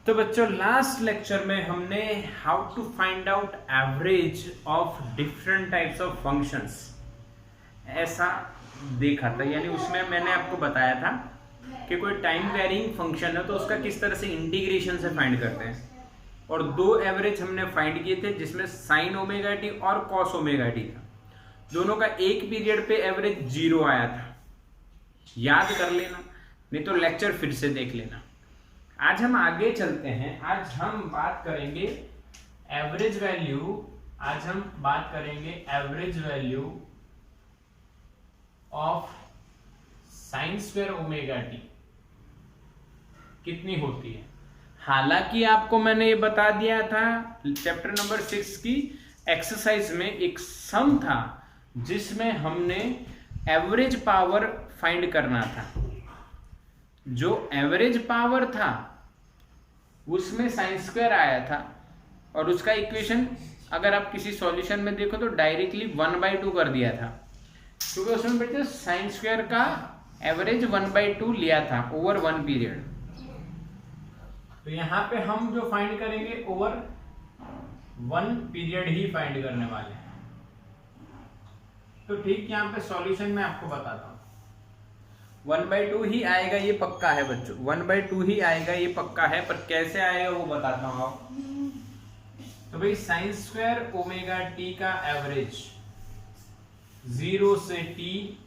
तो बच्चों last lecture में हमने how to find out average of different types of functions ऐसा देखा था, यानी उसमें मैंने आपको बताया था कि कोई टाइम वेरिंग फंक्शन है तो उसका किस तरह से इंटीग्रेशन से फाइंड करते हैं। और दो एवरेज हमने फाइंड किए थे जिसमें साइन ओमेगा टी और कॉस ओमेगा टी था। दोनों का एक पीरियड पे एवरेज 0 आया था। याद कर लेना, नहीं तो लेक्चर फिर से देख लेना। आज हम आगे चलते हैं। आज हम बात करेंगे एवरेज वैल्यू। आज हम बात करेंगे average value of sign square omega T कितनी होती है। हालांकि आपको मैंने ये बता दिया था चैप्टर नंबर 6 की एक्सरसाइज में एक सम था जिसमें हमने एवरेज पावर फाइंड करना था। जो एवरेज पावर था उसमें साइन स्क्वायर आया था और उसका इक्वेशन अगर आप किसी सॉल्यूशन में देखो तो डायरेक्टली 1/2 कर दिया था, क्योंकि उसमें बेटे साइन स्क्वायर का एवरेज 1/2 लिया था ओवर 1 पीरियड। तो यहां पे हम जो फाइंड करेंगे ओवर 1 पीरियड ही फाइंड करने वाले हैं। तो ठीक यहाँ पे सॉल्यूशन में आपको बताता हूं 1/2 ही आएगा, ये पक्का है बच्चों। 1/2 ही आएगा, ये पक्का है, पर कैसे आएगा वो बताता हूं आपको। तो भाई साइन स्क्वायर ओमेगा टी का एवरेज 0 से टी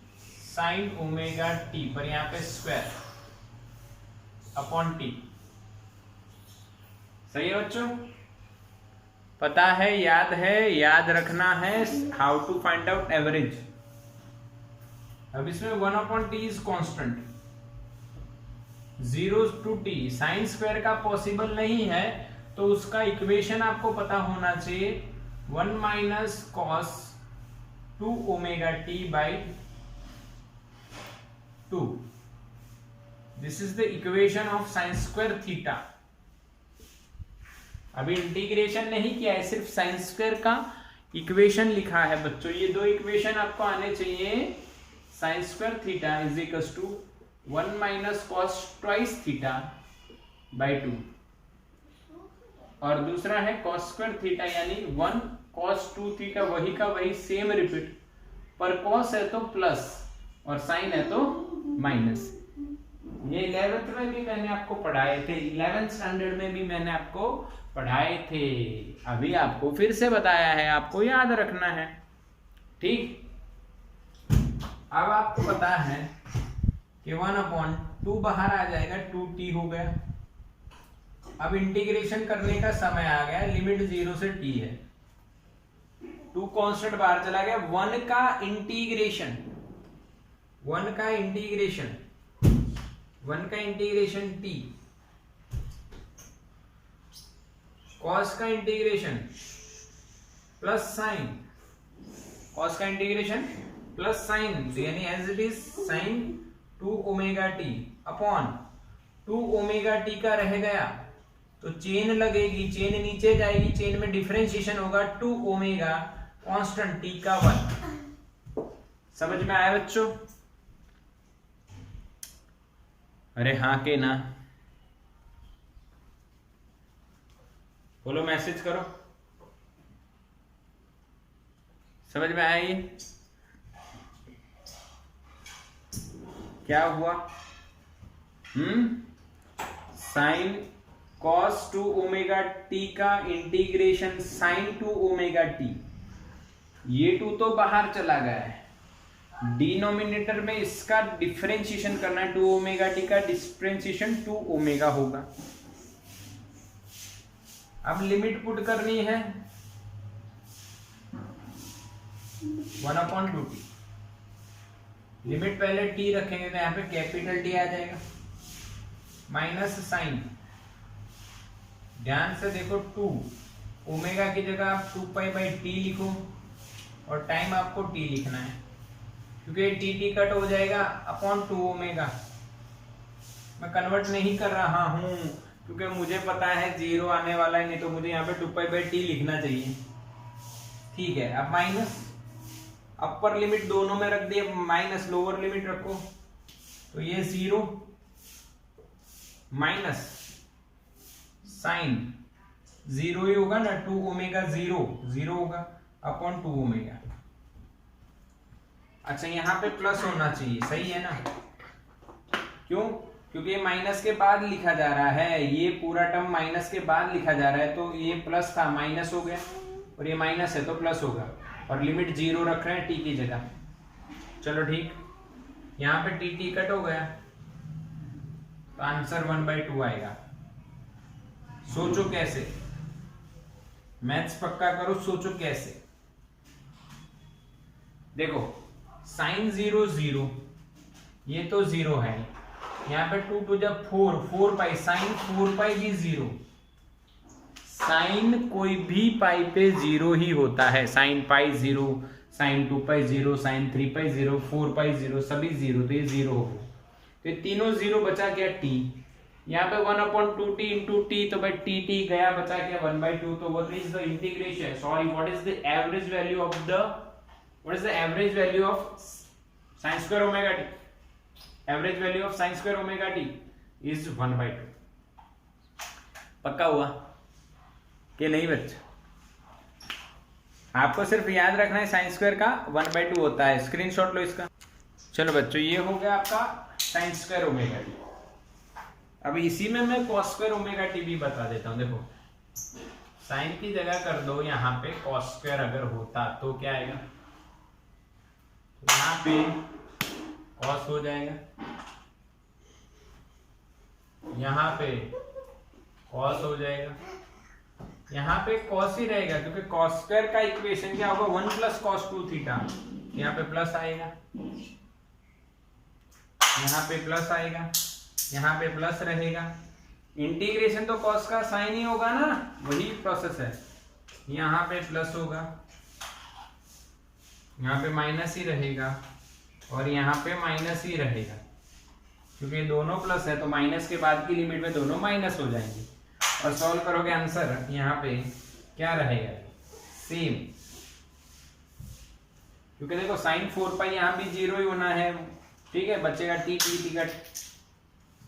साइन ओमेगा टी पर यहां पे स्क्वायर अपॉन टी। सही है बच्चों, पता है, याद है, याद रखना है how to find out average. अब इसमें 1/t is constant, 0 to t sine square का पॉसिबल नहीं है तो उसका इक्वेशन आपको पता होना चाहिए 1 minus cos 2 omega T by 2। This is the equation of sine square theta. अभी इंटीग्रेशन नहीं किया है, सिर्फ साइन स्क्वायर का इक्वेशन लिखा है बच्चों। ये दो इक्वेशन आपको आने चाहिए। Sine square theta is equals to 1 minus cos twice theta by 2 और दूसरा है कॉस स्क्वायर थीटा यानी 1 कॉस 2 थीटा, वही का वही सेम रिपीट, पर कॉस है तो प्लस और साइन है तो माइनस। ये 11th में भी मैंने आपको पढ़ाए थे, 11th स्टैंडर्ड में भी मैंने आपको पढ़ाए थे। अभी आपको फिर से बताया है, आपको याद रखना है। ठीक, अब आपको पता है कि 1/2 बाहर आ जाएगा, 2t हो गया। अब इंटीग्रेशन करने का समय आ गया, लिमिट 0 से t है, 2 कांस्टेंट बाहर चला गया। 1 का इंटीग्रेशन 1 का इंटीग्रेशन t, कॉस का इंटीग्रेशन प्लस साइन, कॉस का इंटीग्रेशन प्लस साइन, यानी as it is sine 2 omega t upon 2 omega T का रह गया तो चेन लगेगी, चेन नीचे जाएगी, चेन में डिफरेंशिएशन होगा 2 ओमेगा कांस्टेंट टी का 1। समझ में आया बच्चों? अरे हाँ के ना बोलो, मैसेज करो। समझ में आया ये क्या हुआ? साइन कॉस 2 ओमेगा टी का इंटीग्रेशन साइन 2 ओमेगा टी, ये 2 तो बाहर चला गया है। डिनोमिनेटर में इसका डिफरेंशिएशन करना है, 2 ओमेगा टी का डिफरेंशिएशन 2 ओमेगा होगा। अब लिमिट पुट करनी है 1/2t। लिमिट पहले t रखेंगे तो यहाँ पे कैपिटल T आ जाएगा, माइनस साइन, ध्यान से देखो 2 ओमेगा की जगह आप 2π/t लिखो और टाइम आपको t लिखना है, क्योंकि t कट हो जाएगा अपॉन 2 ओमेगा। मैं कन्वर्ट नहीं कर रहा हूं क्योंकि मुझे पता है 0 आने वाला है, नहीं तो मुझे यहाँ पे 2π/t लिखना चाहिए। ठीक है, अब माइनस, अपर लिमिट दोनों में रख दिए, माइनस लोअर लिमिट रखो तो ये 0 माइनस साइन जीरो ही होगा ना, 2 ओमेगा जीरो होगा अपॉन 2 ओमेगा। अच्छा यहाँ पे प्लस होना चाहिए, सही है ना? क्यों? क्योंकि ये माइनस के बाद लिखा जा रहा है, ये पूरा टर्म माइनस के बाद लिखा जा रहा है, तो ये प्लस था माइनस हो गया, और ये माइनस है तो प्लस होगा, और लिमिट 0 रख रहे हैं टी की जगह। चलो ठीक, यहाँ पे टी कट हो गया तो आंसर 1/2 आएगा। सोचो कैसे, मैथ्स पक्का करो, सोचो कैसे। देखो साइन 0 ये तो 0 है, यहाँ पे 2 टू जब 4 पाई, साइन 4 पाई भी 0। साइन कोई भी पाई पे 0 ही होता है, साइन पाई 0, साइन 2 पाई 0, साइन 3 पाई 0, 4 पाई 0, सभी 0, तो ये 0 हो गया। तो ये तीनों 0 बचा क्या? टी। यहाँ पे 1/2t इंटू टी, तो भाई टी गया, बचा क्या? 1/2। तो what is the integration, sorry what is the average value of the, what is the average value of sign square omega T? Average value of sign square omega T is 1/2। पक्का हुआ कि नहीं बच्चा? आपको सिर्फ याद रखना है साइन स्क्वायर का 1/2 होता है, स्क्रीनशॉट लो इसका। चलो बच्चों, ये हो गया आपका साइन स्क्वायर ओमेगा टी। अब इसी में मैं कॉस स्क्वायर ओमेगा टी भी बता देता हूं। देखो साइन की जगह कर दो यहाँ पे कॉस स्क्वायर, अगर होता तो क्या आएगा? तो यहाँ पे कॉस हो जाएगा, यहाँ पे कॉस हो जाएगा, यहाँ पे कॉस ही रहेगा, क्योंकि कॉस स्क्वायर का इक्वेशन क्या होगा? 1 + cos 2 थीटा। यहाँ पे प्लस आएगा, यहाँ पे प्लस आएगा, यहाँ पे प्लस रहेगा। इंटीग्रेशन तो कॉस का साइन ही होगा ना, वही प्रोसेस है। यहाँ पे प्लस होगा, यहाँ पे माइनस ही रहेगा, और यहाँ पे माइनस ही रहेगा, क्योंकि दोनों प्लस है तो माइनस के बाद की लिमिट में दोनों माइनस हो जाएंगे। और सॉल्व करोगे आंसर यहाँ पे क्या रहेगा? सेम, क्योंकि देखो साइन 4 पाई यहाँ भी 0 ही होना है, ठीक है? बचेगा टी कट।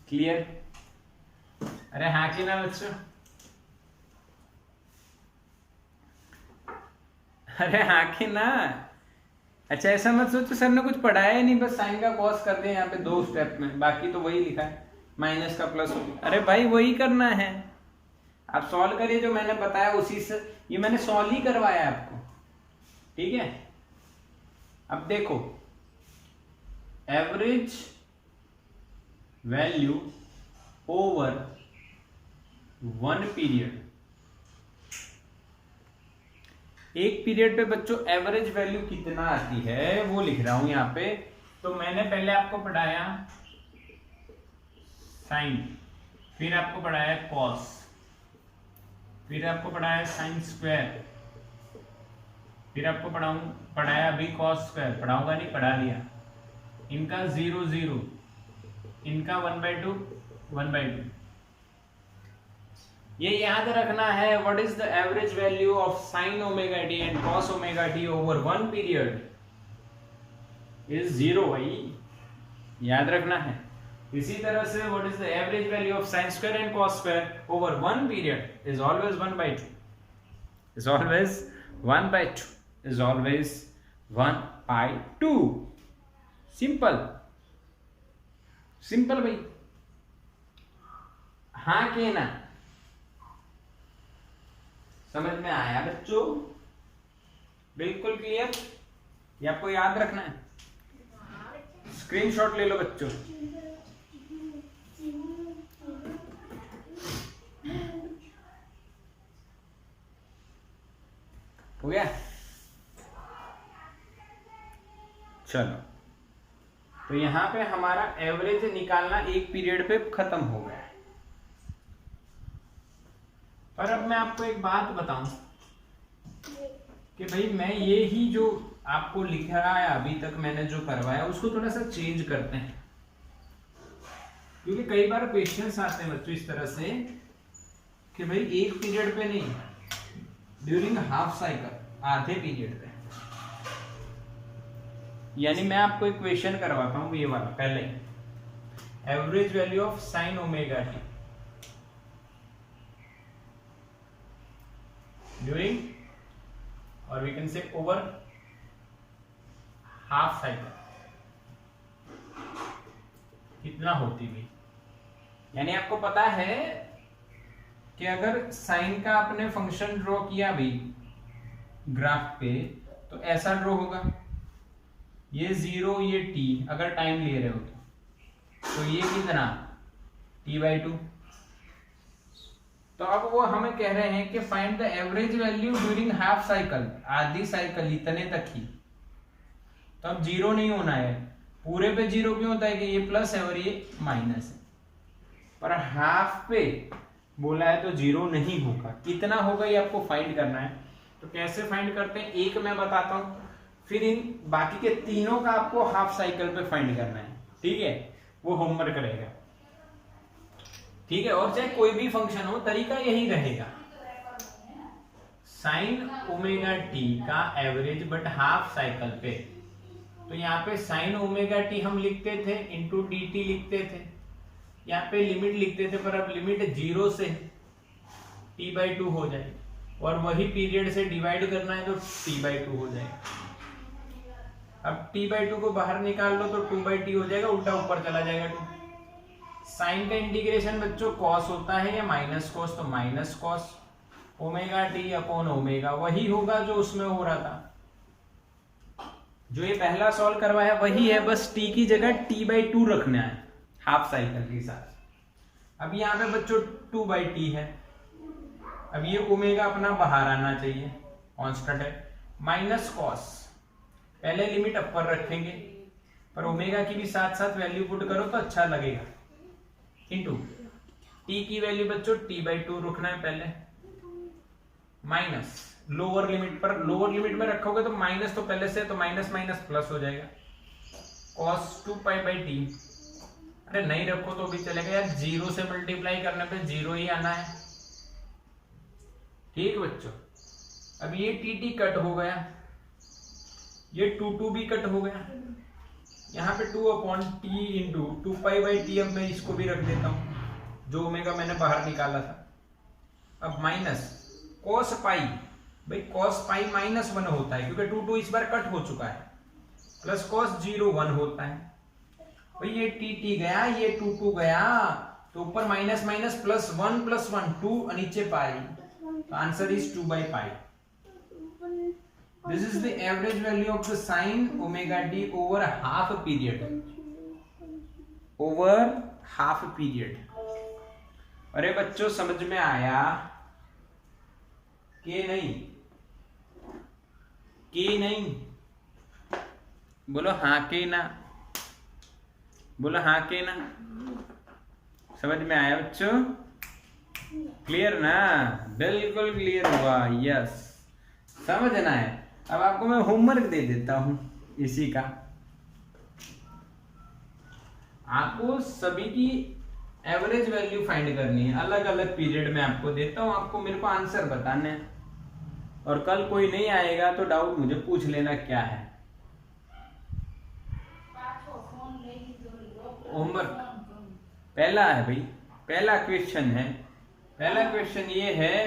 क्लियर? अरे हाँ कि ना बच्चों? अरे हाँ कि ना? अच्छा ऐसा मत सोचो सर ने कुछ पढ़ाया ही नहीं, बस साइन का कॉस कर दिया यहाँ पे 2 स्टेप में, बाकी तो वही लिखा है, माइनस का प्लस हो गया। अरे भाई वही करना है, आप सॉल्व करिए जो मैंने बताया उसी से, ये मैंने सॉल्व ही करवाया आपको, ठीक है? अब देखो एवरेज वैल्यू ओवर 1 पीरियड, एक पीरियड पे बच्चों एवरेज वैल्यू कितना आती है वो लिख रहा हूं यहाँ पे। तो मैंने पहले आपको पढ़ाया साइन, फिर आपको पढ़ाया कॉस, फिर आपको पढ़ाया साइन स्क्वायर, फिर आपको पढ़ाया अभी कॉस स्क्वायर, पढ़ाऊंगा नहीं, पढ़ा दिया। इनका 0 इनका 1/2। ये याद रखना है, what is the average value of sine omega T and cos omega T over 1 period is 0 भाई, याद रखना है। इसी तरह से what is the average value of sine square and cos square over 1 period is always 1/2, is always 1/2, is always 1/2। Simple simple भाई, हाँ के ना? समझ में आया बच्चों? बिल्कुल क्लियर? ये आपको याद रखना है, स्क्रीनशॉट ले लो बच्चों। हो गया? चलो, तो यहां पे हमारा एवरेज निकालना एक पीरियड पे खत्म हो गया। और अब मैं आपको एक बात बताऊं कि भाई मैं ये ही जो आपको लिखा है अभी तक मैंने जो करवाया उसको थोड़ा सा चेंज करते हैं, क्योंकि कई बार क्वेश्चंस आते हैं बच्चों इस तरह से कि भाई एक पीरियड पे नहीं, ड्यूरिंग हाफ साइकिल, आधे पीरियड पे। यानी मैं आपको एक क्वेश्चन करवाता हूं, ये वाला पहले, average value of sine omega T during, और we can say over half cycle कितना होती भी। यानी आपको पता है कि अगर साइन का आपने फंक्शन ड्रॉ किया भी ग्राफ पे तो ऐसा ड्रॉ होगा, ये 0 ये t अगर टाइम ले रहे हो तो ये कितना t/2। तो अब वो हमें कह रहे हैं कि find the average value during half cycle, आधी साइकिल इतने तक ही। तो अब 0 नहीं होना है, पूरे पे 0 क्यों होता है कि ये प्लस है और ये माइनस है, पर हाफ पे बोला है तो 0 नहीं होगा। कितना होगा ये आपको फाइंड करना है। तो कैसे फाइंड करते हैं, एक मैं बताता हूं, फिर इन बाकी के तीनों का आपको हाफ साइकिल पे फाइंड करना है, ठीक है, वो होमवर्क रहेगा, ठीक है। और चाहे कोई भी फंक्शन हो, तरीका यही रहेगा, साइन ओमेगा टी का एवरेज बट हाफ साइकिल पे। तो यहाँ पे साइन ओमेगा टी हम लिखते थे इंटू डी टी लिखते थे, यहाँ पे लिमिट लिखते थे, पर अब लिमिट 0 से t/2 हो जाए, और वही पीरियड से डिवाइड करना है तो t/2 हो जाएगा। अब t/2 को बाहर निकाल लो तो 2/t हो जाएगा, उल्टा ऊपर चला जाएगा 2। साइन का इंटीग्रेशन बच्चों कॉस होता है या माइनस कॉस, तो minus cos omega t upon omega, वही होगा जो उसमें हो रहा था, जो ये पहला सॉल्व करवाया वही है, बस t की जगह t/2 रखना है हाफ साइकिल के साथ। अब यहाँ पे बच्चों 2/t है, अब ये ओमेगा अपना बाहर आना चाहिए, कांस्टेंट है, माइनस कॉस, पहले लिमिट अपर रखेंगे, पर ओमेगा की भी साथ साथ वैल्यू पुट करो तो अच्छा लगेगा, इंटू टी की वैल्यू बच्चों t/2 रखना है पहले, माइनस लोअर लिमिट पर, लोअर लिमिट में रखोगे तो माइनस तो पहले से, तो माइनस माइनस प्लस हो जाएगा, cos 2π/t। अरे नहीं रखो तो भी चलेगा यार, 0 से मल्टीप्लाई करने पे 0 ही आना है, ठीक बच्चों। अब ये टी कट हो गया, ये 2 भी कट हो गया, यहाँ पे 2/t इंटू 2π/t, अब मैं इसको भी रख देता हूं जो ओमेगा मैंने बाहर निकाला था। अब माइनस cos पाई, भाई cos पाई -1 होता है क्योंकि 2 इस बार कट हो चुका है, प्लस cos 0 1 होता है। भाई ये टी गया, ये 2 गया, तो ऊपर माइनस माइनस प्लस 1 + 1 2 और नीचे पाई, तो answer is 2/π। This is the average value of the sin omega t over half a period. Over half a period. अरे बच्चों समझ में आया कि नहीं? कि नहीं? बोलो हाँ के ना, बोलो हाँ के ना। समझ में आया बच्चों? क्लियर ना? बिल्कुल क्लियर हुआ, यस। समझना है। अब आपको मैं होमवर्क दे देता हूं इसी का, आपको सभी की एवरेज वैल्यू फाइंड करनी है, अलग अलग पीरियड में आपको देता हूं, आपको मेरे को आंसर बताने हैं, और कल कोई नहीं आएगा तो डाउट मुझे पूछ लेना क्या है। होमवर्क पहला है भाई, पहला क्वेश्चन है, पहला क्वेश्चन ये है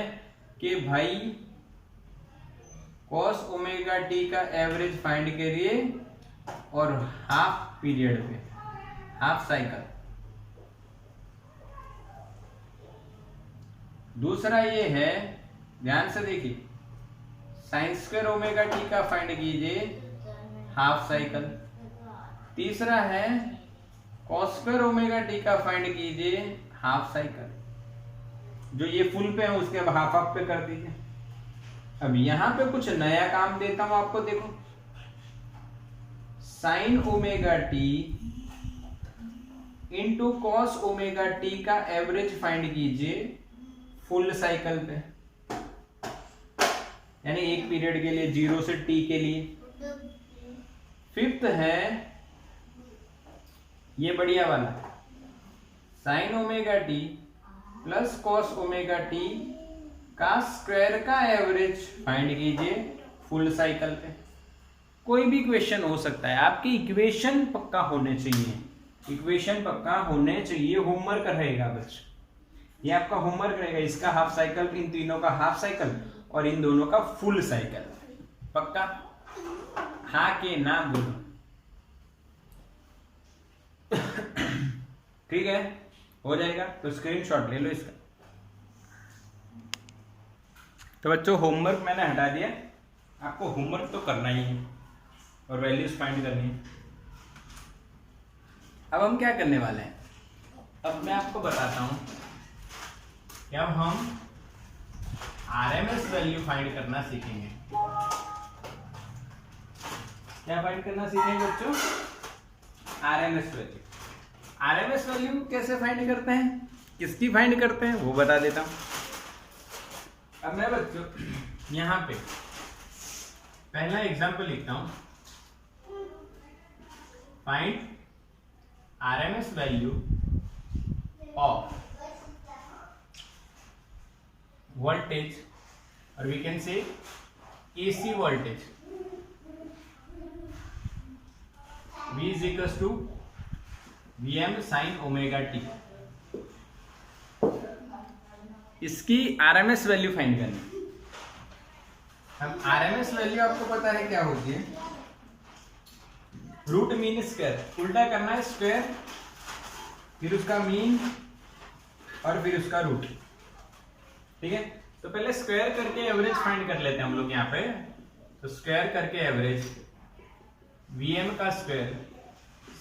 कि भाई cos ओमेगा टी का एवरेज फाइंड करिए और हाफ पीरियड पे, हाफ साइकिल। दूसरा ये है, ध्यान से देखिए, sin² ओमेगा टी का फाइंड कीजिए हाफ साइकिल। तीसरा है cos² ओमेगा टी का फाइंड कीजिए हाफ साइकिल। जो ये फुल पे है उसके अब हाफ हाफ पे कर दीजिए। अब यहां पे कुछ नया काम देता हूं आपको, देखो sin omega T into cos omega T का एवरेज फाइंड कीजिए फुल साइकिल पे, यानी एक पीरियड के लिए 0 से t के लिए। फिफ्थ है ये बढ़िया वाला, sin omega T plus cos omega T का स्क्वायर का एवरेज फाइंड कीजिए फुल साइकिल पे। कोई भी क्वेश्चन हो सकता है, आपकी इक्वेशन पक्का होने चाहिए, इक्वेशन पक्का होने चाहिए। होमवर्क रहेगा बच्चों, ये आपका होमवर्क रहेगा, इसका हाफ साइकिल, इन तीनों का हाफ साइकिल और इन दोनों का फुल साइकिल। पक्का? हाँ कि ना बोलो। ठीक है, हो जाएगा तो स्क्रीनशॉट ले लो इसका। तो बच्चों होमवर्क मैंने हटा दिया, आपको होमवर्क तो करना ही है और वैल्यूज फाइंड करनी है। अब हम क्या करने वाले हैं, अब मैं आपको बताता हूं कि अब हम आरएमएस वैल्यू फाइंड करना सीखेंगे। क्या फाइंड करना सीखेंगे बच्चों? RMS value. आरएमएस वैल्यू कैसे फाइंड करते हैं, किसकी फाइंड करते हैं वो बता देता हूं। अब मैं बच्चों यहां पे पहला एग्जांपल लिखता हूं, find RMS value of voltage, और we can say AC voltage V is equals to Vm sin omega T. इसकी आरएमएस वैल्यू फाइंड करनी। हम आरएमएस वैल्यू आपको पता है क्या होती है, रूट मीन स्क्वायर, उल्टा करना है स्क्वायर, फिर उसका मीन और फिर उसका रूट। ठीक है, तो पहले स्क्वायर करके एवरेज फाइंड कर लेते हैं हम लोग यहाँ पे। तो स्क्वायर करके एवरेज Vm का स्क्वायर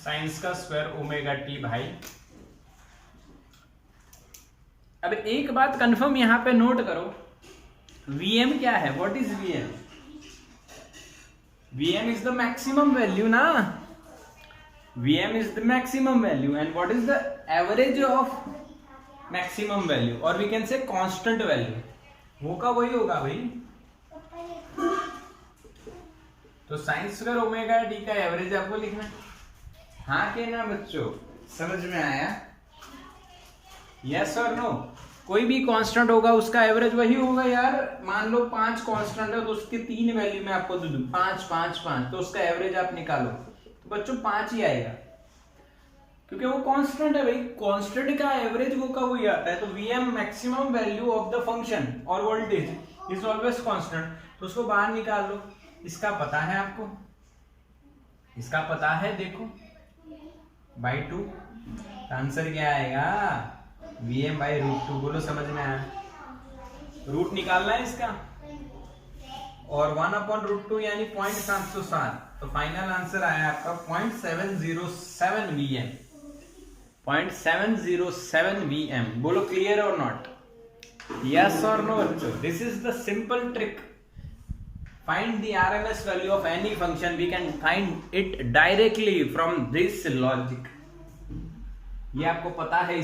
साइंस का स्क्वायर ओमेगा टी भाई। अब एक बात कंफर्म यहां पे नोट करो, Vm क्या है, what is Vm? Vm is the maximum value ना, Vm is the maximum value and what is the average of maximum value, और we can say constant value, वो का वही होगा भाई। तो साइन स्क्वायर ओमेगा टी का एवरेज आपको लिखना है। हाँ के ना बच्चों, समझ में आया? यस और नो? कोई भी कांस्टेंट होगा उसका एवरेज वही होगा यार। मान लो 5 कांस्टेंट है तो उसके 3 वैल्यू मैं आपको दे दूं, 5 5 5, तो उसका एवरेज आप निकालो तो बच्चों 5 ही आएगा, क्योंकि वो कांस्टेंट है भाई। कांस्टेंट का एवरेज वो का वही आता है। तो Vm maximum value of the function और वोल्टेज इज ऑलवेज कांस्टेंट, तो उसको बाहर निकाल लो। इसका पता है आपको, इसका पता है, देखो बाई 2, आंसर क्या आएगा? Vm by root 2। बोलो समझ में आया? रूट निकालना है इसका, और 1/√2 यानी 0.707, तो फाइनल आंसर आया आपका 0.707 Vm, 0.707 Vm। बोलो क्लियर और नॉट? यस और नो बच्चों? This is the simple trick. Find the RMS value of any function. We can find it directly from this logic. ये आपको पता है,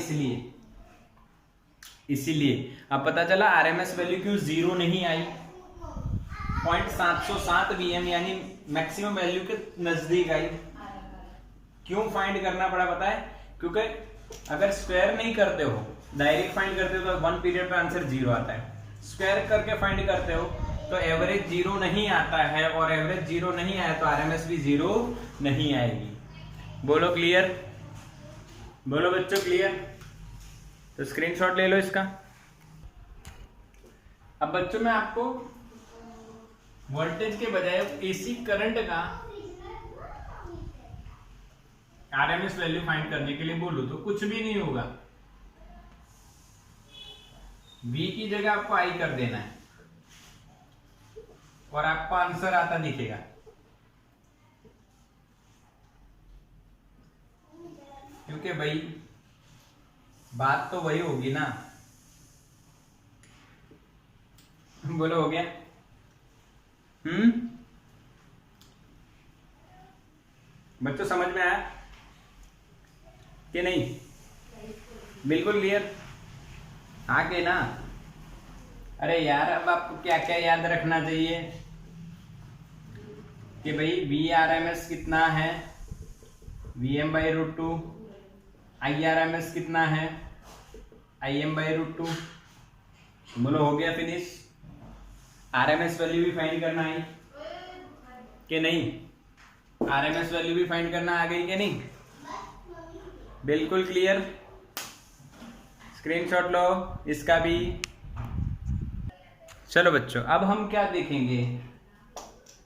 इसीलिए अब पता चला RMS वैल्यू क्यों 0 नहीं आई। 0.707 Vm यानी मैक्सिमम वैल्यू के नजदीक आई। क्यों फाइंड करना पड़ा पता है? क्योंकि अगर स्क्वायर नहीं करते हो, डायरेक्ट फाइंड करते हो तो 1 पीरियड पे आंसर 0 आता है। स्क्वायर करके फाइंड करते हो तो एवरेज 0 नहीं आता है, और एवरेज 0 नहीं आया तो आरएमएस भी 0 नहीं आएगी। बोलो क्लियर? बोलो बच्चों क्लियर? तो स्क्रीनशॉट ले लो इसका। अब बच्चों मैं आपको वोल्टेज के बजाय एसी करंट का आरएमएस वैल्यू फाइंड करने के लिए बोलूं तो कुछ भी नहीं होगा। V की जगह आपको I कर देना है और आपको आंसर आता दिखेगा। क्योंकि भाई बात तो वही होगी ना। बोलो हो गया? बच्चों समझ में आया कि नहीं? बिल्कुल क्लियर? आगे ना? अरे यार अब आपको क्या क्या याद रखना चाहिए कि भाई VRMS कितना है, Vm/√2, IRMS कितना है, Im/√2। बोलो हो गया फिनिश? RMS वैल्यू भी फाइंड करना है कि नहीं? RMS वैल्यू भी फाइंड करना आ गई कि नहीं? बिल्कुल क्लियर? स्क्रीनशॉट लो इसका भी। चलो बच्चों, अब हम क्या देखेंगे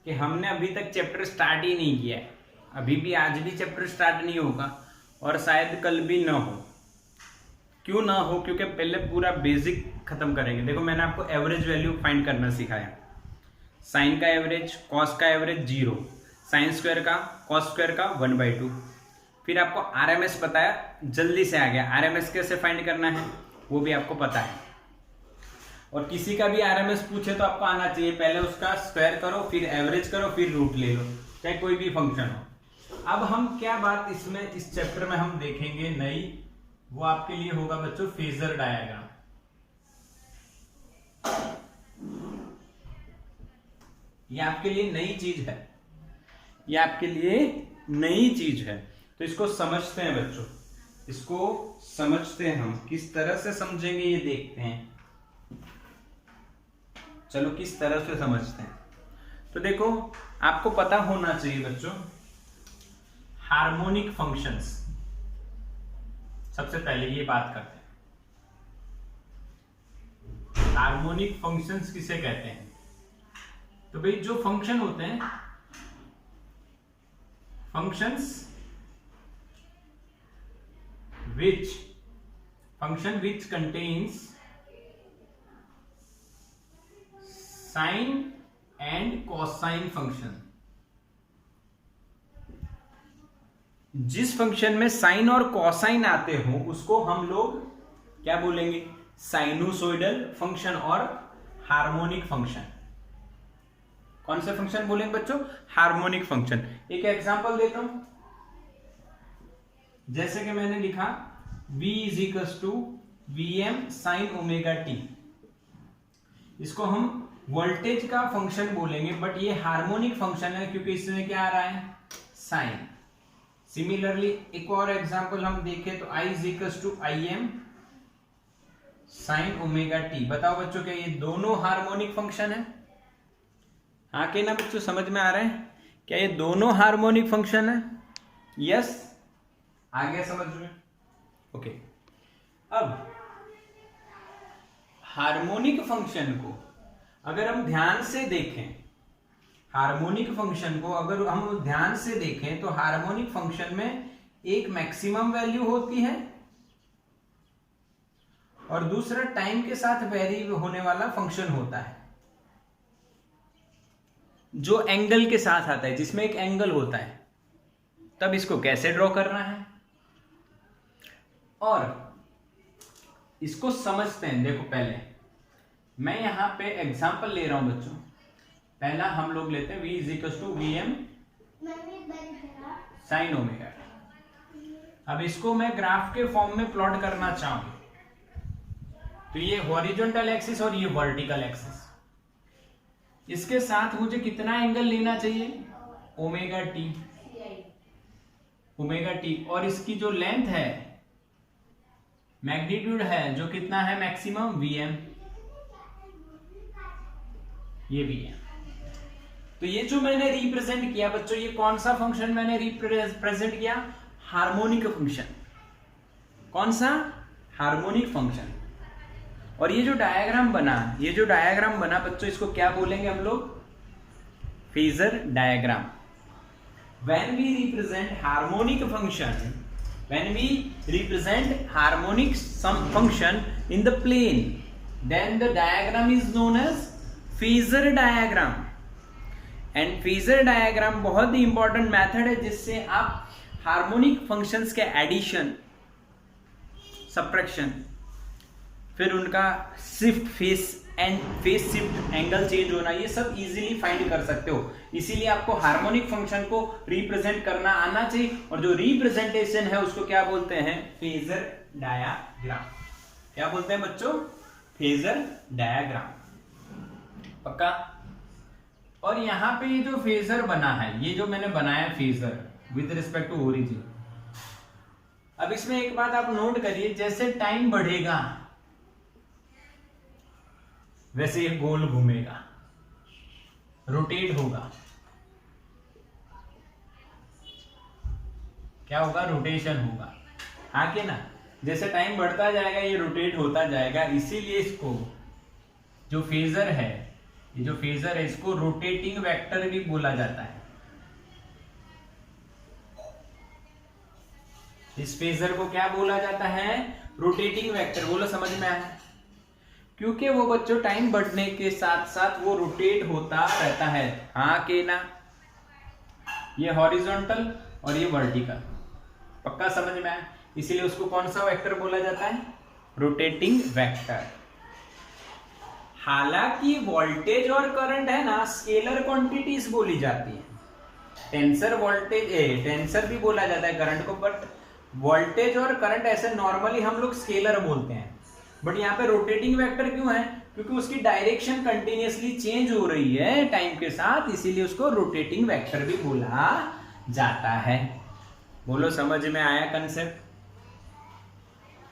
कि हमने अभी तक चैप्टर स्टार्ट ही नहीं किया है, अभी भी आज भी चैप्टर स्टार्ट नहीं होगा और शायद कल भी ना हो। क्यों ना हो? क्योंकि पहले पूरा बेसिक खत्म करेंगे। देखो मैंने आपको एवरेज वैल्यू फाइंड करना सिखाया, साइन का एवरेज, कॉस का एवरेज 0, साइन स्क्वायर का, कॉस स्क्वायर का 1/2। फिर आपको आरएमएस बताया, जल्दी से आ गया। आरएमएस कैसे फाइंड करना है वो भी आपको पता है। और किसी का भी आरएमएस पूछे तो आपको आना चाहिए, पहले उसका स्क्वायर करो, फिर एवरेज करो, फिर रूट ले लो, चाहे कोई भी फंक्शन हो। अब हम क्या बात इसमें इस चैप्टर में हम देखेंगे नई, वो आपके लिए होगा बच्चों फेजर डायग्राम। ये आपके लिए नई चीज है, ये आपके लिए नई चीज है, तो इसको समझते हैं बच्चों, इसको समझते हैं। हम किस तरह से समझेंगे ये देखते हैं। चलो किस तरह से समझते हैं। तो देखो आपको पता होना चाहिए बच्चों हार्मोनिक फंक्शंस। सबसे पहले ये बात करते हैं, हार्मोनिक फंक्शंस किसे कहते हैं। तो भाई जो फंक्शन होते हैं, functions which contains sine and cosine function. जिस फंक्शन में साइन और कॉसाइन आते हो उसको हम लोग क्या बोलेंगे, साइनोसोइडल फंक्शन और हार्मोनिक फंक्शन। कौन से फंक्शन बोलेंगे बच्चों, हार्मोनिक फंक्शन। एक एग्जांपल देता हूं, जैसे कि मैंने लिखा v = Vm sin omega t, इसको हम वोल्टेज का फंक्शन बोलेंगे, बट ये हार्मोनिक फंक्शन है क्योंकि इसमें क्या आ रहा है, साइन। सिमिलरली एक और एग्जांपल हम देखें तो I = Im sin omega t। बताओ बच्चों क्या ये दोनों हार्मोनिक फंक्शन है? हाँ के ना बच्चों, समझ में आ रहे हैं क्या ये दोनों हार्मोनिक फंक्शन है? यस, आ गया समझ में? ओके। अब हार्मोनिक फंक्शन को अगर हम ध्यान से देखें, हार्मोनिक फंक्शन को अगर हम ध्यान से देखें तो हार्मोनिक फंक्शन में एक मैक्सिमम वैल्यू होती है और दूसरा टाइम के साथ वेरी होने वाला फंक्शन होता है, जो एंगल के साथ आता है, जिसमें एक एंगल होता है। तब इसको कैसे ड्रॉ करना है और इसको समझते हैं। देखो पहले मैं यहां पे एग्जांपल ले रहा हूं बच्चों। पहला हम लोग लेते हैं v = Vm sin ओमेगा। अब इसको मैं ग्राफ के फॉर्म में प्लॉट करना चाहूं तो ये हॉरिजॉन्टल एक्सिस और ये वर्टिकल एक्सिस, इसके साथ मुझे कितना एंगल लेना चाहिए, ओमेगा टी, और इसकी जो लेंथ है, मैग्नीट्यूड है, जो कितना है मैक्सिमम Vm, ये Vm। तो ये जो मैंने रिप्रेजेंट किया बच्चों, ये कौन सा फंक्शन मैंने रिप्रेजेंट किया, हार्मोनिक फंक्शन। कौन सा, हार्मोनिक फंक्शन। और ये जो डायग्राम बना बच्चों, इसको क्या बोलेंगे हम लोग, phasor diagram. When we represent harmonic function in the plane, then the diagram is known as phasor diagram। And phasor diagram बहुत ही इंपॉर्टेंट मेथड है जिससे आप हार्मोनिक फंक्शंस के एडिशन, सब्ट्रैक्शन, फिर उनका shift phase shift, angle change होना, ये सब इजीली फाइंड कर सकते हो। इसीलिए आपको हार्मोनिक फंक्शन को रिप्रेजेंट करना आना चाहिए, और जो रिप्रेजेंटेशन है उसको क्या बोलते हैं, फेजर डायग्राम। क्या बोलते हैं बच्चों, फेजर डायग्राम। पक्का? और यहां पे ये जो फेजर बना है, ये जो मैंने बनाया phasor with respect to origin, अब इसमें एक बात आप नोट करिए, जैसे टाइम बढ़ेगा वैसे ये गोल घूमेगा, रोटेट होगा। क्या होगा, रोटेशन होगा। हाँ कि ना, जैसे टाइम बढ़ता जाएगा ये रोटेट होता जाएगा। इसीलिए इसको जो फेजर है, ये जो फेजर है इसको रोटेटिंग वेक्टर भी बोला जाता है। इस फेजर को क्या बोला जाता है? Rotating vector. बोलो समझ में आया? क्योंकि वो बच्चों टाइम बढ़ने के साथ साथ वो रोटेट होता रहता है। हाँ के ना? ये हॉरिजॉन्टल और ये वर्टिकल। पक्का समझ में आया? इसीलिए उसको कौन सा वेक्टर बोला जाता है? Rotating vector. हालांकि वोल्टेज और करंट है ना, स्केलर क्वांटिटीज बोली जाती है। टेंसर वोल्टेज, टेंसर भी बोला जाता है करंट को, बट वोल्टेज और करंट ऐसे नॉर्मली हम लोग स्केलर बोलते हैं। बट यहाँ पे रोटेटिंग वेक्टर क्यों है? क्योंकि उसकी डायरेक्शन कंटिन्यूअसली चेंज हो रही है टाइम के साथ, इसीलिए उसको रोटेटिंग वेक्टर भी बोला जाता है। बोलो समझ में आया कंसेप्ट?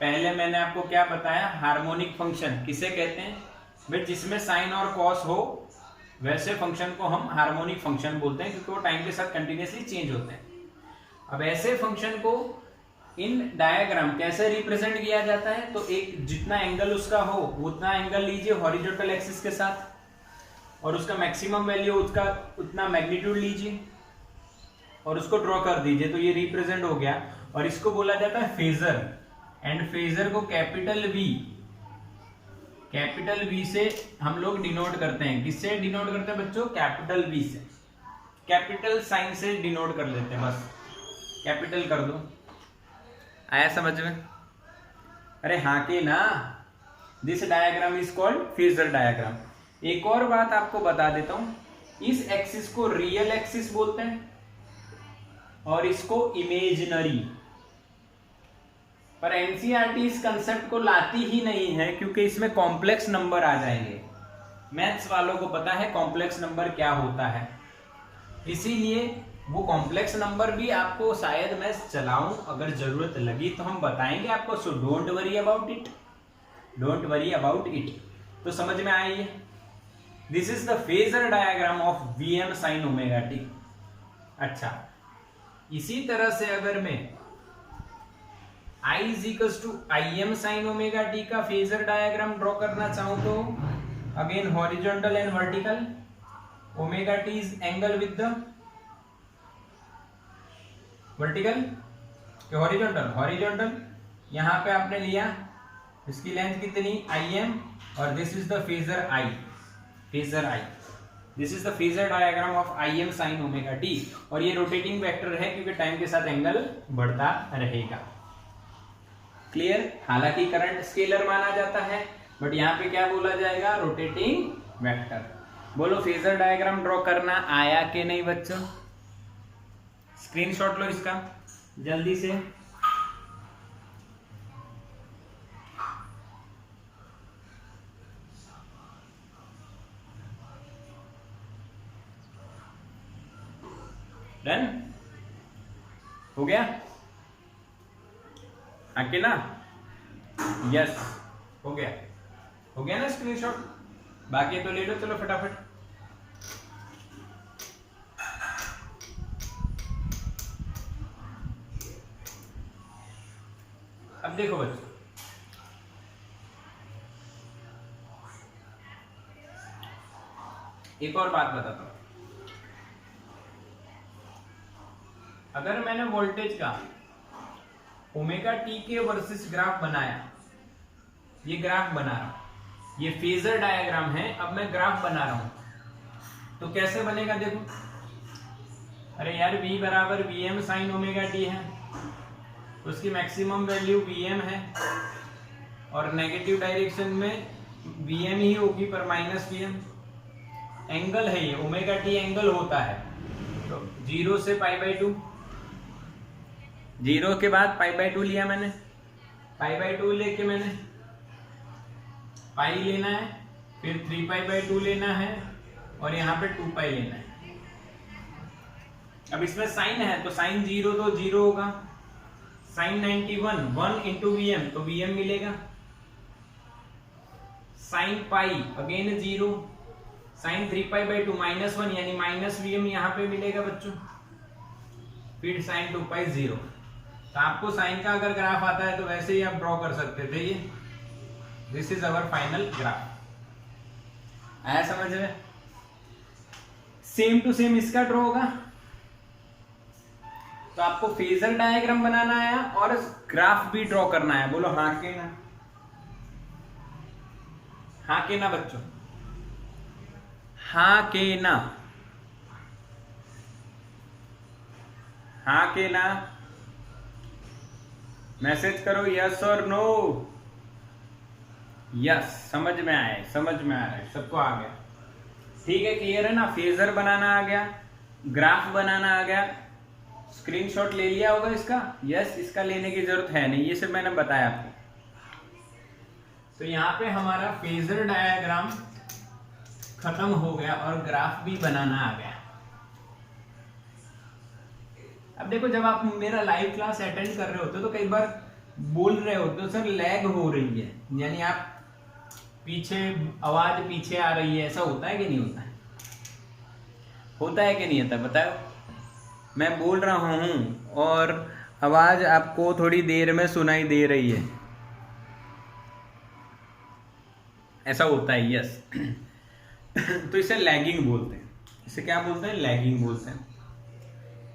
पहले मैंने आपको क्या बताया? हार्मोनिक फंक्शन किसे कहते हैं? भाई जिसमें साइन और कॉस हो, वैसे फंक्शन को हम हार्मोनिक फंक्शन बोलते हैं, क्योंकि वो टाइम के साथ कंटिन्यूअसली चेंज होते हैं। अब ऐसे फंक्शन को इन डायग्राम कैसे रिप्रेजेंट किया जाता है? तो एक जितना एंगल उसका हो उतना एंगल लीजिए हॉरिजॉन्टल एक्सिस के साथ, और उसका मैक्सिमम वैल्यू उसका उतना मैग्नीट्यूड लीजिए और उसको ड्रॉ कर दीजिए, तो ये रिप्रेजेंट हो गया। और इसको बोला जाता है फेजर, एंड फेजर को कैपिटल वी से हम लोग डिनोट करते हैं। किससे डिनोट करते हैं बच्चों? कैपिटल वी से, कैपिटल साइन से डिनोट कर लेते हैं, बस कैपिटल कर दो। आया समझ में? अरे हाँ के ना? This diagram is called phasor diagram. एक और बात आपको बता देता हूं, इस एक्सिस को रियल एक्सिस बोलते हैं और इसको इमेजिनरी। पर एनसीईआरटी इस कंसेप्ट को लाती ही नहीं है, क्योंकि इसमें कॉम्प्लेक्स नंबर आ जाएंगे। मैथ्स वालों को पता है कॉम्प्लेक्स नंबर क्या होता है, इसीलिए वो कॉम्प्लेक्स नंबर भी आपको शायद मैं चलाऊं, अगर जरूरत लगी तो हम बताएंगे आपको। So don't worry about it, don't worry about it. तो समझ में आई? This is the phasor diagram of Vm sin omega T. अच्छा, इसी तरह से अगर मैं I is equals to Im sin omega T का फेजर डायग्राम ड्रॉ करना चाहूं तो again horizontal and vertical, omega T is angle with the vertical के हॉरिजॉन्टल। यहां पे आपने लिया इसकी लेंथ कितनी? Im, और this is the phasor I, this is the phasor diagram of Im sin omega T. और ये रोटेटिंग वेक्टर है क्योंकि टाइम के साथ एंगल बढ़ता रहेगा। क्लियर? हालांकि करंट स्केलर माना जाता है, बट यहाँ पे क्या बोला जाएगा? Rotating vector. बोलो फेजर डायग्राम ड्रॉ करना आया कि नहीं बच्चों? स्क्रीनशॉट लो इसका जल्दी से। डन हो गया? आके ना? यस हो गया ना स्क्रीनशॉट? बाकी तो ले लो, चलो फटाफट। अब देखो बच्चों, एक और बात बताता हूं। अगर मैंने वोल्टेज का ओमेगा टी के वर्सेस ग्राफ बनाया, ये ग्राफ बना रहा हूं, ये फेजर डायग्राम है, अब मैं ग्राफ बना रहा हूं, तो कैसे बनेगा देखो। अरे यार V बराबर Vm sin ओमेगा टी है, उसकी मैक्सिमम वैल्यू Vm है, और नेगेटिव डायरेक्शन में Vm ही होगी पर माइनस Vm। एंगल है ये, ओमेगा टी एंगल होता है, तो 0 से π/2, 0 के बाद π/2 लिया मैंने, π/2 लेके मैंने पाई लेना है, फिर 3π/2 लेना है, और यहाँ पे 2π लेना है। अब इसमें साइन है तो साइन 0 तो 0 होगा, साइन 91 1 इंटू Vm तो Vm मिलेगा, साइन पाई अगेन 0, साइन 3π/2 -1 यानी माइनस Vm यहाँ पे मिलेगा बच्चों, फिर साइन 2π 0। तो आपको साइन का अगर ग्राफ आता है तो वैसे ही आप ड्रॉ कर सकते थे ये। This is our final graph. आया समझ में? सेम टू सेम इसका ड्रॉ होगा। तो आपको फेजर डायग्राम बनाना है और ग्राफ भी ड्रॉ करना है। बोलो हाँ के ना? हाँ के ना बच्चों? हाँ के ना? हाँ के ना? मैसेज करो यस और नो। यस, समझ में आया, समझ में आ रहा है, सबको आ गया? ठीक है, क्लियर है ना? फेजर बनाना आ गया, ग्राफ बनाना आ गया। स्क्रीनशॉट ले लिया होगा इसका? यस, इसका लेने की जरूरत है नहीं, ये सब मैंने बताया आपको। तो यहाँ पे हमारा फेजर डायग्राम खत्म हो गया और ग्राफ भी बनाना आ गया। अब देखो, जब आप मेरा लाइव क्लास अटेंड कर रहे होते हो तो कई बार बोल रहे होते हो सर लैग हो रही है, यानी आप पीछे, आवाज पीछे आ रही है, ऐसा होता है कि नहीं होता है? होता है कि नहीं होता, बताओ? मैं बोल रहा हूं और आवाज आपको थोड़ी देर में सुनाई दे रही है, ऐसा होता है? यस। तो इसे लैगिंग बोलते हैं। इसे क्या बोलते हैं? लैगिंग बोलते हैं।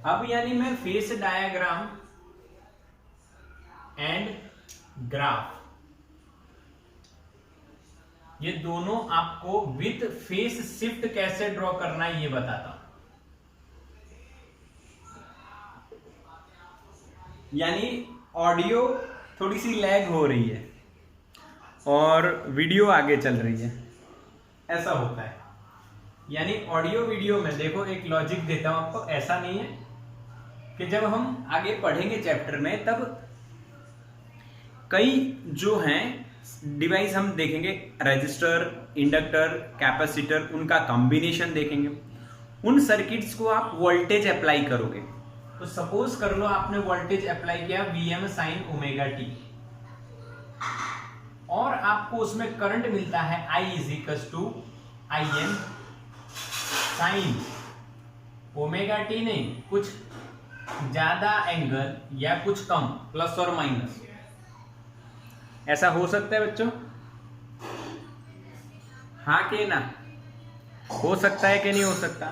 अब यानी मैं फेस डायग्राम एंड ग्राफ, ये दोनों आपको विथ फेस शिफ्ट कैसे ड्रॉ करना है ये बताता हूं। यानी ऑडियो थोड़ी सी लैग हो रही है और वीडियो आगे चल रही है, ऐसा होता है। यानी ऑडियो वीडियो में देखो, एक लॉजिक देता हूं आपको। ऐसा नहीं है कि जब हम आगे पढ़ेंगे चैप्टर में तब कई जो हैं डिवाइस हम देखेंगे, रजिस्टर, इंडक्टर, कैपेसिटर, उनका कॉम्बिनेशन देखेंगे। उन सर्किट्स को आप वोल्टेज अप्लाई करोगे। तो सपोज कर लो आपने वोल्टेज अप्लाई किया Vm sin ओमेगा टी, और आपको उसमें करंट मिलता है I = Im sin omega T, नहीं कुछ ज्यादा एंगल या कुछ कम, प्लस और माइनस, ऐसा हो सकता है बच्चों? हाँ के ना? हो सकता है कि नहीं हो सकता?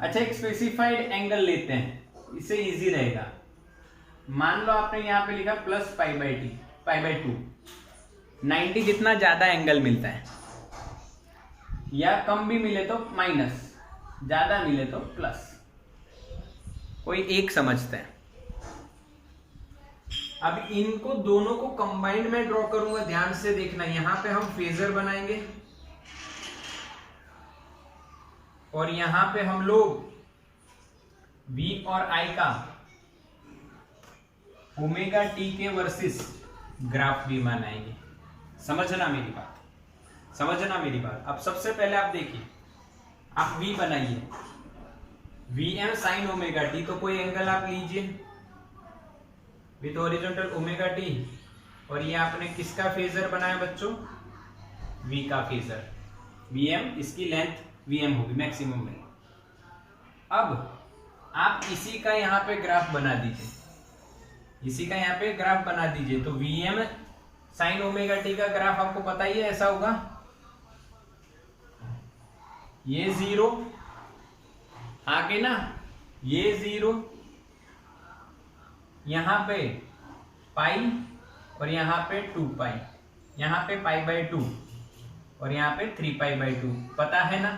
अच्छा, एक स्पेसिफाइड एंगल लेते हैं, इससे इजी रहेगा। मान लो आपने यहां पे लिखा +π/2, 90 जितना ज्यादा एंगल मिलता है, या कम भी मिले तो माइनस, ज्यादा मिले तो प्लस, कोई एक समझता है। अब इनको दोनों को कंबाइंड में ड्रॉ करूंगा, ध्यान से देखना। यहां पे हम फेजर बनाएंगे और यहां पे हम लोग V और I का ओमेगा टी के वर्सेस ग्राफ भी बनाएंगे। समझना मेरी बात, समझना मेरी बात। अब सबसे पहले आप देखिए, आप V बनाइए, Vm sin ओमेगा टी, तो कोई एंगल आप लीजिए विद हॉरिजॉन्टल ओमेगा टी, और ये आपने किसका फेजर बनाया बच्चों? V का फेजर। Vm, इसकी लेंथ Vm होगी मैक्सिमम में। अब आप इसी का यहाँ पे ग्राफ बना दीजिए, इसी का यहाँ पे ग्राफ बना दीजिए। तो Vm sin ओमेगा टी का ग्राफ आपको पता ही है, ऐसा होगा, ये 0, आगे ना, ये 0, यहां पे पाई और यहां पे 2π, यहां पे π/2 और यहां पे 3π/2, पता है ना?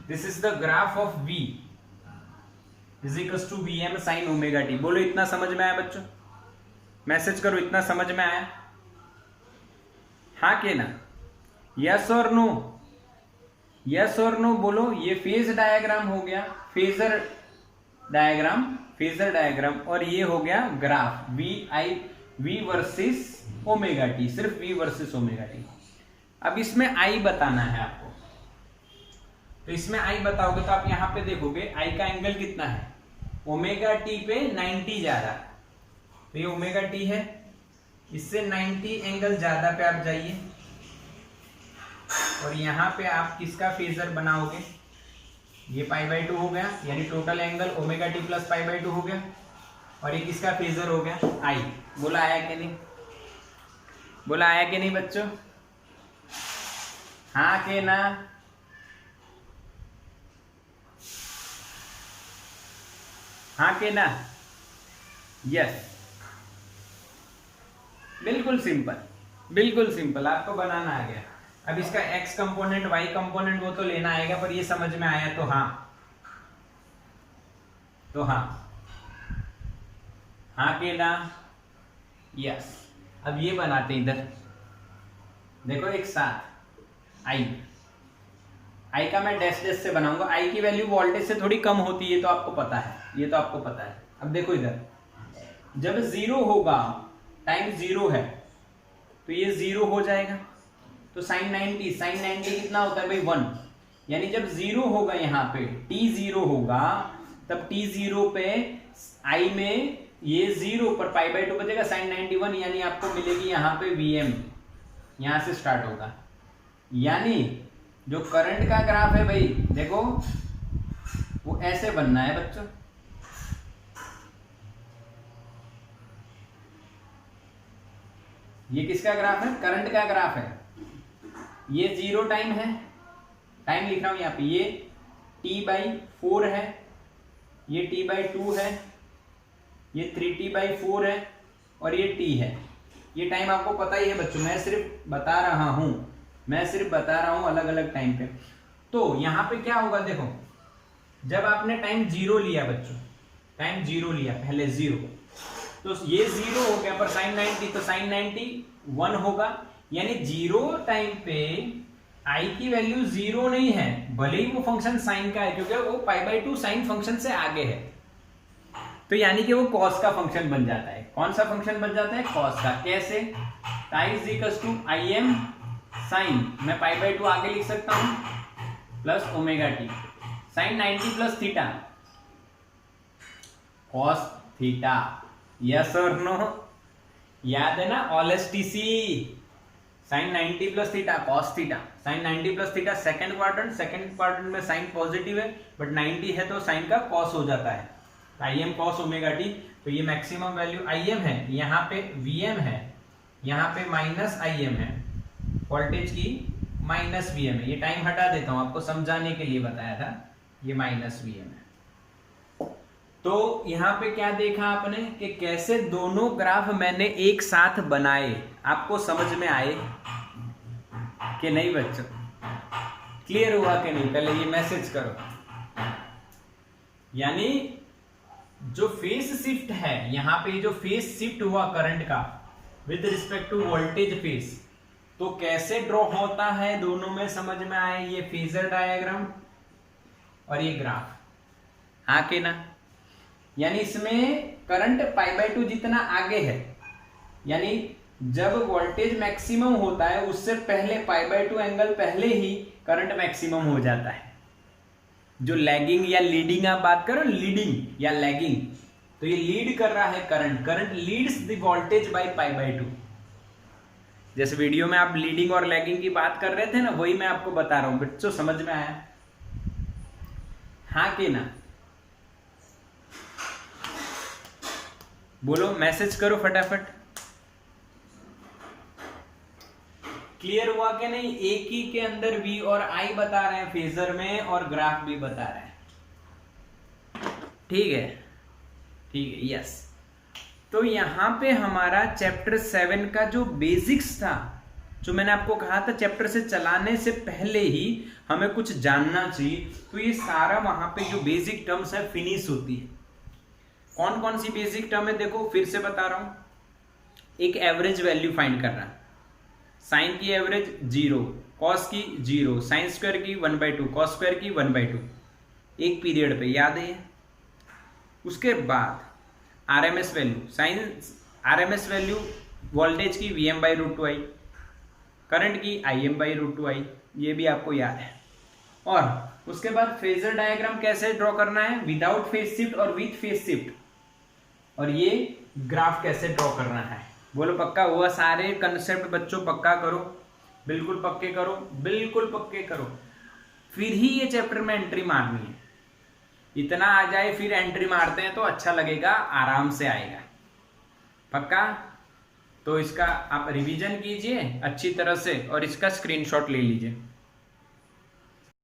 This is the graph of V = Vm sin omega T. बोलो इतना समझ में आया बच्चों? मैसेज करो, इतना समझ में आया? हाँ के ना? यस और नो? यस और नो बोलो। ये फेज डायग्राम हो गया, फेजर डायग्राम, फेजर डायग्राम, और ये हो गया graph V versus omega T, सिर्फ V वर्सेस ओमेगा टी। अब इसमें I बताना है आपको, तो इसमें I बताओगे तो आप यहां पे देखोगे I का एंगल कितना है? ओमेगा टी पे 90 ज्यादा, तो ये ओमेगा टी है, इससे 90 एंगल ज्यादा पे आप जाइए, और यहां पे आप किसका फेजर बनाओगे? ये π/2 हो गया, यानी total angle omega T plus π/2 हो गया, और ये किसका फेजर हो गया? I। बोला आया कि नहीं? बोला आया कि नहीं बच्चों? हाँ के ना? हाँ के ना? यस, बिल्कुल सिंपल, बिल्कुल सिंपल, आपको बनाना आ गया। अब इसका x कंपोनेंट y कंपोनेंट वो तो लेना आएगा, पर ये समझ में आया तो हाँ, तो हाँ, हाँ के ना? यस। अब ये बनाते इधर, देखो एक साथ आई का मैं डैश डैश से बनाऊंगा। आई की वैल्यू वोल्टेज से थोड़ी कम होती है, तो आपको पता है, ये तो आपको पता है। अब देखो इधर, जब जीरो होगा, टाइम जीरो है, तो ये जीरो हो जाएगा। तो साइन 90 कितना होता है भाई? 1। यानी जब जीरो होगा यहाँ पे, टी जीरो होगा, तब टी जीरो पे आई में ये जीरो पर पाई बाई 2 बचेगा, साइन 91, यानी आपको मिलेगी यहाँ पे Vm, यहां से स्टार्ट होगा। यानी जो करंट का ग्राफ है भाई, देखो वो ऐसे बनना है बच्चों। ये किसका ग्राफ है? करंट का ग्राफ है। ये जीरो टाइम है, टाइम लिख रहा हूं यहाँ पे, ये T/4 है, ये T/2 है, ये 3T/4 है, और ये T है। ये टाइम आपको पता ही है बच्चों, मैं सिर्फ बता रहा हूं अलग अलग टाइम पे। तो यहां पे क्या होगा, देखो जब आपने टाइम जीरो लिया बच्चों, टाइम जीरो लिया, पहले जीरो, तो ये जीरो हो गया, पर साइन 90, तो साइन 90 1 होगा। यानी जीरो टाइम पे आई की वैल्यू जीरो नहीं है, भले ही वो फंक्शन साइन का है, क्योंकि वो π/2 साइन फंक्शन से आगे है, तो यानी कि वो कॉस का फंक्शन बन जाता है। कौन सा फंक्शन बन जाता है? कॉस का। कैसे? Time is equal to Im sine, मैं π/2 आगे लिख सकता हूं, plus omega t, sine 90 plus theta, cos theta. Yes और नो? याद है ना? All S T C, sine 90 plus theta, cos theta, sine 90 plus theta second quadrant में साइन पॉजिटिव है, बट 90 है तो साइन का कॉस हो जाता है, Im cos ओमेगा टी। तो ये मैक्सिमम वैल्यू Im है, यहाँ पे Vm है, यहाँ पे माइनस Im है, वोल्टेज की माइनस Vm है। ये टाइम हटा देता हूं, आपको समझाने के लिए बताया था, ये माइनस Vm है। तो यहाँ पे क्या देखा आपने कि कैसे दोनों ग्राफ मैंने एक साथ बनाए, आपको समझ में आए कि नहीं बच्चों? क्लियर हुआ कि नहीं? पहले ये मैसेज करो। यानी जो फेस शिफ्ट है, यहां पे जो फेस शिफ्ट हुआ करंट का with respect to voltage phase, तो कैसे ड्रॉ होता है दोनों में समझ में आए, ये फेजर डायग्राम और ये ग्राफ, हाँ के ना? यानी इसमें करंट π/2 जितना आगे है, यानी जब वोल्टेज मैक्सिमम होता है उससे पहले π/2 एंगल पहले ही करंट मैक्सिमम हो जाता है। जो लैगिंग या लीडिंग आप बात करो, लीडिंग या लैगिंग, तो ये लीड कर रहा है current leads the voltage by π/2। जैसे वीडियो में आप लीडिंग और लैगिंग की बात कर रहे थे ना, वही मैं आपको बता रहा हूं बच्चों, समझ में आया? हाँ के ना? बोलो, मैसेज करो फटाफट। क्लियर हुआ कि नहीं? एक ही के अंदर V और I बता रहे हैं फेजर में, और ग्राफ भी बता रहे हैं। ठीक है, ठीक है, यस। तो यहां पे हमारा चैप्टर 7 का जो बेसिक्स था, जो मैंने आपको कहा था चैप्टर से चलाने से पहले ही हमें कुछ जानना चाहिए, तो ये सारा वहां पे जो बेसिक टर्म्स है फिनिश होती है। कौन कौन सी बेसिक टर्म है? देखो फिर से बता रहा हूं। एक एवरेज वैल्यू फाइंड करना, साइन की एवरेज 0, कॉस की 0, साइन स्क्वायर की 1/2, कॉस स्क्वायर की 1/2, एक पीरियड पे, याद है? उसके बाद RMS value, sine RMS value voltage की Vm/√2i, करंट की Im/√2i, ये भी आपको याद है। और उसके बाद फेजर डायग्राम कैसे ड्रॉ करना है, विदाउट फेज शिफ्ट और विथ फेज शिफ्ट, और ये ग्राफ कैसे ड्रॉ करना है। बोलो पक्का हुआ? सारे कंसेप्ट बच्चों पक्का करो, बिल्कुल पक्के करो, बिल्कुल पक्के करो, फिर ही ये चैप्टर में एंट्री मारनी है। इतना आ जाए फिर एंट्री मारते हैं तो अच्छा लगेगा, आराम से आएगा। पक्का? तो इसका आप रिवीजन कीजिए अच्छी तरह से और इसका स्क्रीनशॉट ले लीजिए।